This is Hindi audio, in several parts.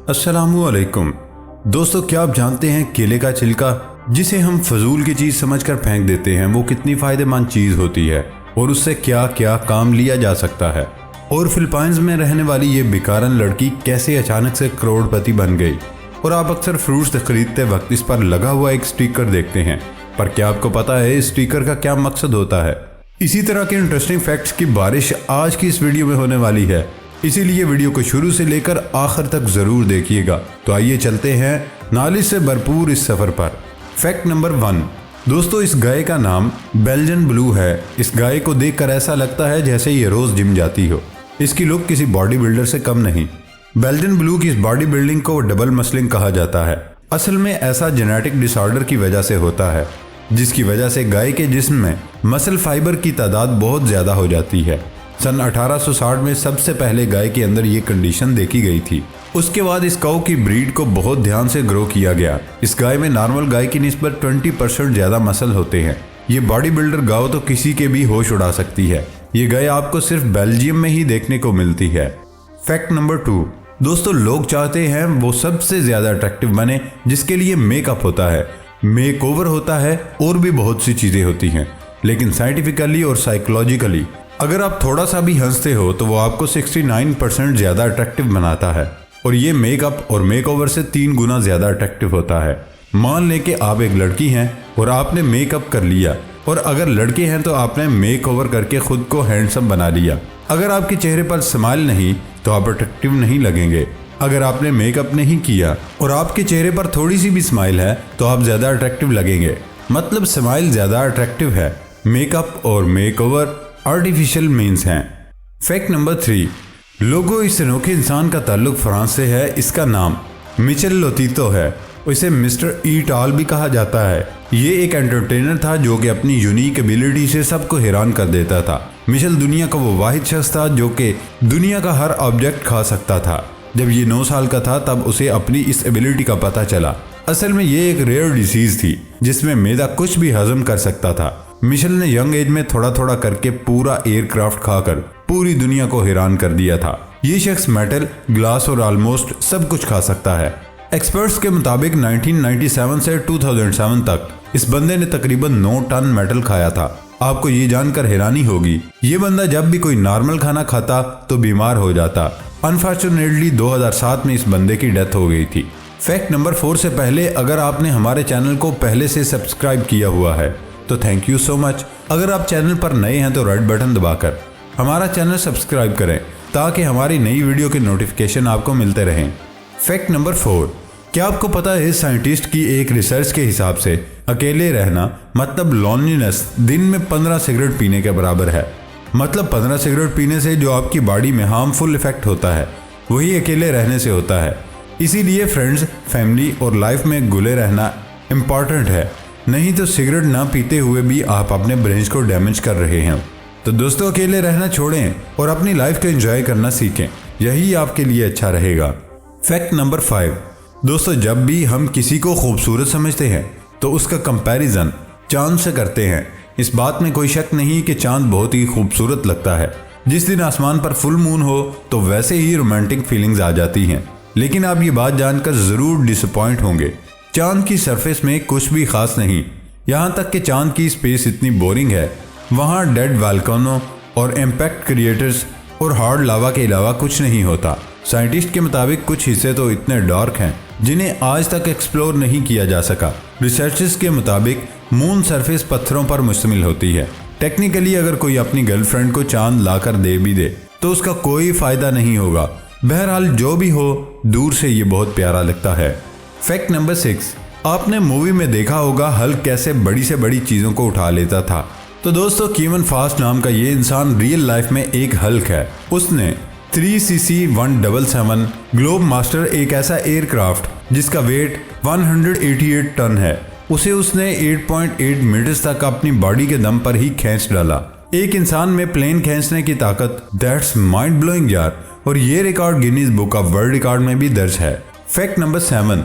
अस्सलामुअलैकुम दोस्तों, क्या आप जानते हैं केले का छिलका जिसे हम फजूल की चीज़ समझकर फेंक देते हैं वो कितनी फ़ायदेमंद चीज़ होती है और उससे क्या क्या काम लिया जा सकता है। और फिलीपाइंस में रहने वाली ये बेकारन लड़की कैसे अचानक से करोड़पति बन गई। और आप अक्सर फ्रूट्स खरीदते वक्त इस पर लगा हुआ एक स्टिकर देखते हैं, पर क्या आपको पता है इस स्टिकर का क्या मकसद होता है। इसी तरह के इंटरेस्टिंग फैक्ट्स की बारिश आज की इस वीडियो में होने वाली है, इसीलिए वीडियो को शुरू से लेकर आखिर तक जरूर देखिएगा। तो आइए चलते हैं नॉलेज से भरपूर इस सफर पर। फैक्ट नंबर 1, दोस्तों इस गाय का नाम बेल्जियन ब्लू है। इस गाय को देखकर ऐसा लगता है जैसे ये रोज जिम जाती हो। इसकी लुक किसी बॉडी बिल्डर से कम नहीं। बेल्जियन ब्लू की इस बॉडी बिल्डिंग को डबल मसलिंग कहा जाता है। असल में ऐसा जेनेटिक डिसऑर्डर की वजह से होता है, जिसकी वजह से गाय के जिस्म में मसल फाइबर की तादाद बहुत ज्यादा हो जाती है। सन 1860 में सबसे पहले गाय के अंदर ये कंडीशन देखी गई थी। उसके बाद इस काऊ की ब्रीड को बहुत ध्यान से ग्रो किया गया। इस गाय में नॉर्मल गाय की निस्बत 20% ज्यादा मसल होते हैं। ये बॉडी बिल्डर गाय तो किसी के भी होश उड़ा सकती है। ये गाय आपको सिर्फ बेल्जियम में ही देखने को मिलती है। फैक्ट नंबर 2, दोस्तों लोग चाहते हैं वो सबसे ज्यादा अट्रैक्टिव बने, जिसके लिए मेकअप होता है, मेक ओवर होता है और भी बहुत सी चीजें होती हैं। लेकिन साइंटिफिकली और साइकोलॉजिकली अगर आप थोड़ा सा भी हंसते हो तो वो आपको 69% ज्यादा अट्रैक्टिव बनाता है। और ये मेकअप और मेकओवर से 3 गुना ज्यादा अट्रैक्टिव होता है। मान लें कि आप एक लड़की हैं और आपने मेकअप कर लिया, और अगर लड़के हैं तो आपने मेकओवर करके खुद को हैंडसम बना लिया। अगर आपके चेहरे पर स्माइल नहीं तो आप अट्रैक्टिव नहीं लगेंगे। अगर आपने मेकअप नहीं किया और आपके चेहरे पर थोड़ी सी भी स्माइल है तो आप ज्यादा अट्रैक्टिव लगेंगे। मतलब स्माइल ज्यादा अट्रैक्टिव है, मेकअप और मेकओवर आर्टिफिशियल मीन्स हैं। फैक्ट नंबर 3, लोगों इस अनोखे इंसान का ताल्लुक फ्रांस से है। इसका नाम मिचेल लोतीतो है। इसे मिस्टर ई टॉल भी कहा जाता है। ये एक एंटरटेनर था जो कि अपनी यूनिक एबिलिटी से सबको हैरान कर देता था। मिचेल दुनिया का वो वाहिद शख्स था जो कि दुनिया का हर ऑब्जेक्ट खा सकता था। जब ये 9 साल का था तब उसे अपनी इस एबिलिटी का पता चला। असल में ये एक रेयर डिसीज थी जिसमें मैदा कुछ भी हजम कर सकता था। मिशेल ने यंग एज में थोड़ा थोड़ा करके पूरा एयरक्राफ्ट खाकर पूरी दुनिया को हैरान कर दिया था। ये शख्स मेटल, ग्लास और ऑलमोस्ट सब कुछ खा सकता है। एक्सपर्ट्स के मुताबिक 1997 से 2007 तक इस बंदे ने तकरीबन 9 टन मेटल खाया था। आपको ये जानकर हैरानी होगी, ये बंदा जब भी कोई नॉर्मल खाना खाता तो बीमार हो जाता। अनफॉर्चुनेटली 2007 में इस बंदे की डेथ हो गई थी। फैक्ट नंबर 4 से पहले अगर आपने हमारे चैनल को पहले से सब्सक्राइब किया हुआ है तो थैंक यू सो मच। अगर आप चैनल पर नए हैं तो रेड बटन दबाकर हमारा चैनल सब्सक्राइब करें ताकि हमारी नई वीडियो के नोटिफिकेशन आपको मिलते रहें। फैक्ट नंबर 4, क्या आपको पता है साइंटिस्ट की एक रिसर्च के हिसाब से अकेले रहना मतलब लोनलीनेस दिन में 15 सिगरेट पीने के बराबर है। मतलब 15 सिगरेट पीने से जो आपकी बॉडी में हार्मफुल इफेक्ट होता है वही अकेले रहने से होता है। इसीलिए फ्रेंड्स, फैमिली और लाइफ में घुले रहना इम्पॉर्टेंट है, नहीं तो सिगरेट ना पीते हुए भी आप अपने ब्रेन को डैमेज कर रहे हैं। तो दोस्तों अकेले रहना छोड़ें और अपनी लाइफ को एंजॉय करना सीखें, यही आपके लिए अच्छा रहेगा। फैक्ट नंबर 5, दोस्तों जब भी हम किसी को खूबसूरत समझते हैं तो उसका कंपैरिजन चांद से करते हैं। इस बात में कोई शक नहीं कि चांद बहुत ही खूबसूरत लगता है। जिस दिन आसमान पर फुल मून हो तो वैसे ही रोमांटिक फीलिंग्स आ जाती हैं। लेकिन आप ये बात जानकर जरूर डिसअपॉइंट होंगे, चांद की सरफेस में कुछ भी खास नहीं। यहाँ तक कि चांद की स्पेस इतनी बोरिंग है, वहाँ डेड वॉल्केनो और इम्पैक्ट क्रिएटर्स और हार्ड लावा के अलावा कुछ नहीं होता। साइंटिस्ट के मुताबिक कुछ हिस्से तो इतने डार्क हैं जिन्हें आज तक एक्सप्लोर नहीं किया जा सका। रिसर्चर्स के मुताबिक मून सरफेस पत्थरों पर मुश्तमिल होती है। टेक्निकली अगर कोई अपनी गर्लफ्रेंड को चांद लाकर दे भी दे तो उसका कोई फायदा नहीं होगा। बहरहाल जो भी हो, दूर से ये बहुत प्यारा लगता है। फैक्ट नंबर 6, आपने मूवी में देखा होगा हल्क कैसे बड़ी से बड़ी चीजों को उठा लेता था। तो दोस्तों कीवन फास्ट नाम का ये इंसान रियल लाइफ में एक हल्क है। उसने 3CC-177 ग्लोब मास्टर, एक ऐसा एयरक्राफ्ट जिसका वेट 188 टन है, उसे उसने 8.8 मीटर्स तक अपनी बॉडी के दम पर ही खींच डाला। एक इंसान में प्लेन खींचने की ताकत, दैट्स माइंड ब्लोइंग यार। और ये record Guinness book of world record में भी दर्ज है। फैक्ट नंबर 7,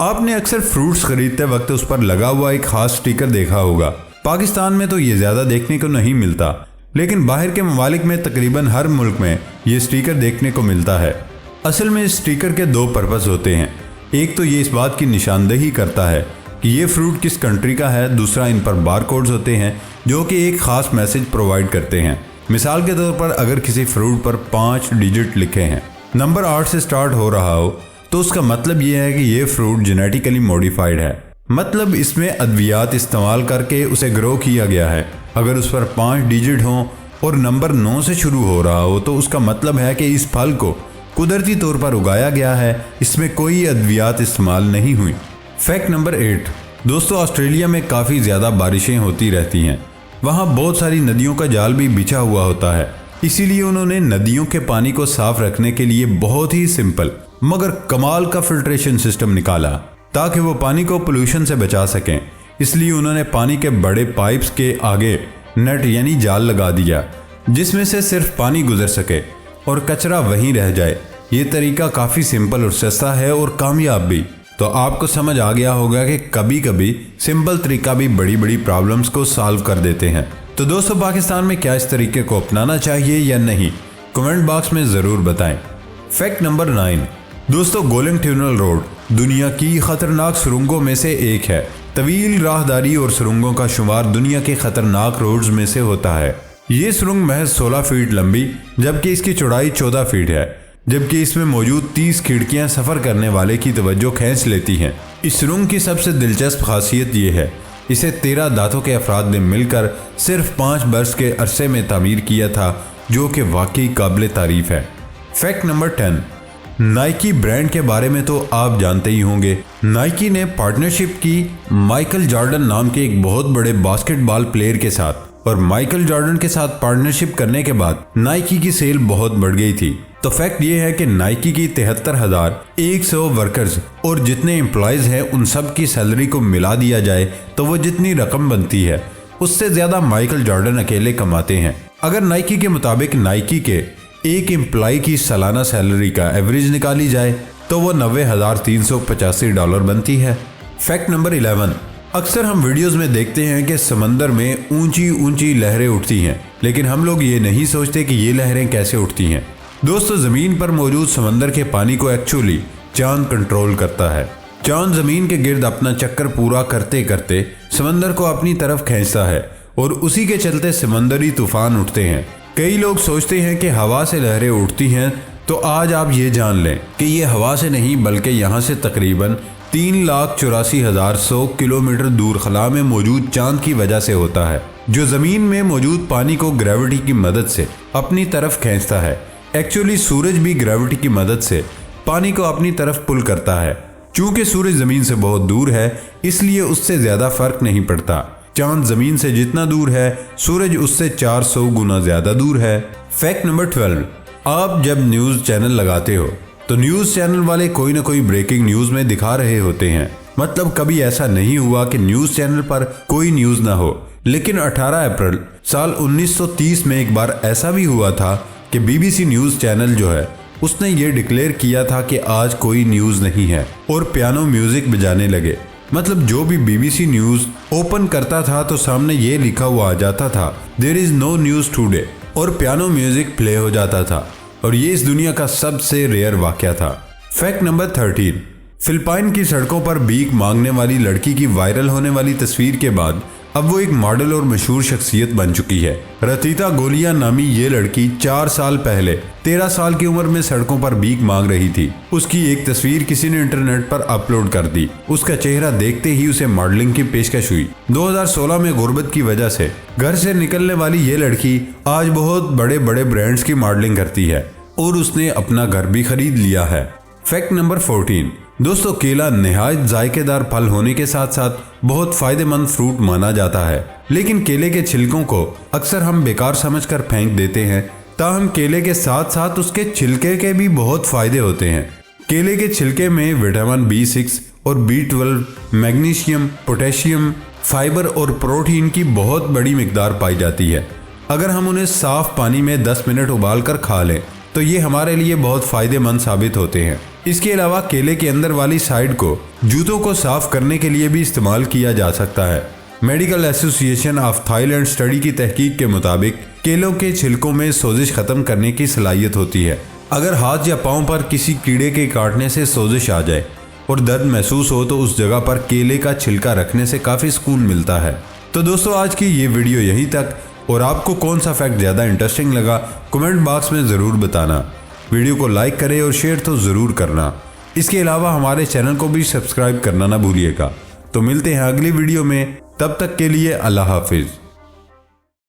आपने अक्सर फ्रूट्स खरीदते वक्त उस पर लगा हुआ एक खास स्टिकर देखा होगा। पाकिस्तान में तो ये ज्यादा देखने को नहीं मिलता, लेकिन बाहर के ममालिक में तकरीबन हर मुल्क में ये स्टिकर देखने को मिलता है। असल में इस स्टिकर के दो पर्पस होते हैं। एक तो ये इस बात की निशानदेही करता है कि ये फ्रूट किस कंट्री का है, दूसरा इन पर बार कोड्स होते हैं जो कि एक खास मैसेज प्रोवाइड करते हैं। मिसाल के तौर पर अगर किसी फ्रूट पर 5 डिजिट लिखे हैं, नंबर 8 से स्टार्ट हो रहा हो, तो उसका मतलब ये है कि ये फ्रूट जेनेटिकली मॉडिफाइड है, मतलब इसमें अद्वियात इस्तेमाल करके उसे ग्रो किया गया है। अगर उस पर 5 डिजिट हों और नंबर 9 से शुरू हो रहा हो तो उसका मतलब है कि इस फल को कुदरती तौर पर उगाया गया है, इसमें कोई अद्वियात इस्तेमाल नहीं हुई। फैक्ट नंबर 8 दोस्तों, ऑस्ट्रेलिया में काफ़ी ज़्यादा बारिशें होती रहती हैं। वहाँ बहुत सारी नदियों का जाल भी बिछा हुआ होता है, इसीलिए उन्होंने नदियों के पानी को साफ रखने के लिए बहुत ही सिंपल मगर कमाल का फिल्ट्रेशन सिस्टम निकाला ताकि वो पानी को पोल्यूशन से बचा सकें। इसलिए उन्होंने पानी के बड़े पाइप्स के आगे नेट यानी जाल लगा दिया जिसमें से सिर्फ पानी गुजर सके और कचरा वहीं रह जाए। ये तरीका काफ़ी सिंपल और सस्ता है और कामयाब भी। तो आपको समझ आ गया होगा कि कभी कभी सिंपल तरीका भी बड़ी बड़ी प्रॉब्लम्स को सॉल्व कर देते हैं। तो दोस्तों, पाकिस्तान में क्या इस तरीके को अपनाना चाहिए या नहीं, कमेंट बॉक्स में ज़रूर बताएं। फैक्ट नंबर 9 दोस्तों, गोलिंग टनल रोड दुनिया की खतरनाक सुरंगों में से एक है। तवील राहदारी और सुरंगों का शुमार दुनिया के खतरनाक रोड्स में से होता है। ये सुरंग महज 16 फीट लंबी जबकि इसकी चौड़ाई 14 फीट है, जबकि इसमें मौजूद 30 खिड़कियां सफ़र करने वाले की तवज्जो खींच लेती हैं। इस सुरंग की सबसे दिलचस्प खासियत ये है, इसे 13 दांतों के अफराद ने मिलकर सिर्फ 5 बरस के अरसे में तामीर किया था, जो कि वाकई काबिल तारीफ है। फैक्ट नंबर 10 नाइकी ब्रांड के बारे में तो आप जानते ही होंगे। नाइकी ने पार्टनरशिप की माइकल जॉर्डन नाम के एक बहुत बड़े बास्केटबॉल प्लेयर के साथ, और माइकल जॉर्डन के साथ पार्टनरशिप करने के बाद नाइकी की सेल बहुत बढ़ गई थी। तो फैक्ट ये है कि नाइकी की 73,100 वर्कर्स और जितने एम्प्लॉयज़ हैं उन सब की सैलरी को मिला दिया जाए तो वो जितनी रकम बनती है उससे ज़्यादा माइकल जॉर्डन अकेले कमाते हैं। अगर नाइकी के मुताबिक नाइकी के एक एम्प्लॉय की सालाना सैलरी का एवरेज निकाली जाए तो वो $90,385 बनती है। फैक्ट नंबर 11 अक्सर हम वीडियोस में देखते हैं कि समंदर में ऊंची ऊंची लहरें उठती हैं, लेकिन हम लोग ये नहीं सोचते कि ये लहरें कैसे उठती हैं। दोस्तों, ज़मीन पर मौजूद समंदर के पानी को एक्चुअली चांद कंट्रोल करता है। चांद ज़मीन के गिर्द अपना चक्कर पूरा करते करते समंदर को अपनी तरफ खींचता है और उसी के चलते समंदरी तूफान उठते हैं। कई लोग सोचते हैं कि हवा से लहरें उठती हैं, तो आज आप ये जान लें कि ये हवा से नहीं बल्कि यहाँ से तकरीबन 3,84,100 किलोमीटर दूर खला में मौजूद चांद की वजह से होता है, जो ज़मीन में मौजूद पानी को ग्रेविटी की मदद से अपनी तरफ खींचता है। एक्चुअली सूरज भी ग्रेविटी की मदद से पानी को अपनी तरफ पुल करता है। चूँकि सूरज ज़मीन से बहुत दूर है इसलिए उससे ज़्यादा फ़र्क नहीं पड़ता। चांद ज़मीन से जितना दूर है सूरज उससे 400 गुना ज़्यादा दूर है। फैक्ट नंबर 12 आप जब न्यूज़ चैनल लगाते हो तो न्यूज़ चैनल वाले कोई ना कोई ब्रेकिंग न्यूज़ में दिखा रहे होते हैं। मतलब कभी ऐसा नहीं हुआ कि न्यूज़ चैनल पर कोई न्यूज़ ना हो, लेकिन 18 अप्रैल साल 1930 में एक बार ऐसा भी हुआ था कि BBC न्यूज़ चैनल जो है उसने ये डिक्लेयर किया था कि आज कोई न्यूज़ नहीं है और पियानो म्यूज़िक बजाने लगे। मतलब जो भी BBC न्यूज़ ओपन करता था तो सामने ये लिखा हुआ आ जाता था there is no news today और पियानो म्यूज़िक प्ले हो जाता था, और ये इस दुनिया का सबसे रेयर वाक़या था। फैक्ट नंबर 13 फिलिपाइन की सड़कों पर भीख मांगने वाली लड़की की वायरल होने वाली तस्वीर के बाद अब वो एक मॉडल और मशहूर शख्सियत बन चुकी है। रतीता गोलिया नामी ये लड़की 4 साल पहले 13 साल की उम्र में सड़कों पर भीख मांग रही थी। उसकी एक तस्वीर किसी ने इंटरनेट पर अपलोड कर दी। उसका चेहरा देखते ही उसे मॉडलिंग की पेशकश हुई। 2016 में गुर्बत की वजह से घर से निकलने वाली ये लड़की आज बहुत बड़े बड़े ब्रांड्स की मॉडलिंग करती है और उसने अपना घर भी खरीद लिया है। फैक्ट नंबर 14 दोस्तों, केला निहायत जायकेदार फल होने के साथ साथ बहुत फायदेमंद फ्रूट माना जाता है, लेकिन केले के छिलकों को अक्सर हम बेकार समझकर फेंक देते हैं। ताहम केले के साथ साथ उसके छिलके के भी बहुत फायदे होते हैं। केले के छिलके में विटामिन B6 और B12, मैग्नीशियम, पोटेशियम, फाइबर और प्रोटीन की बहुत बड़ी मिकदार पाई जाती है। अगर हम उन्हें साफ पानी में 10 मिनट उबाल कर खा लें तो ये हमारे लिए बहुत फ़ायदेमंद साबित होते हैं। इसके अलावा केले के अंदर वाली साइड को जूतों को साफ करने के लिए भी इस्तेमाल किया जा सकता है। Medical association of Thailand study की तहकीक के मुताबिक केलों के छिलकों में सोजिश ख़त्म करने की सलाहियत होती है। अगर हाथ या पाँव पर किसी कीड़े के काटने से सोजिश आ जाए और दर्द महसूस हो तो उस जगह पर केले का छिलका रखने से काफ़ी सुकून मिलता है। तो दोस्तों आज की ये वीडियो यहीं तक, और आपको कौन सा फैक्ट ज़्यादा इंटरेस्टिंग लगा कमेंट बॉक्स में ज़रूर बताना। वीडियो को लाइक करें और शेयर तो ज़रूर करना। इसके अलावा हमारे चैनल को भी सब्सक्राइब करना ना भूलिएगा। तो मिलते हैं अगली वीडियो में, तब तक के लिए अल्लाह हाफिज़।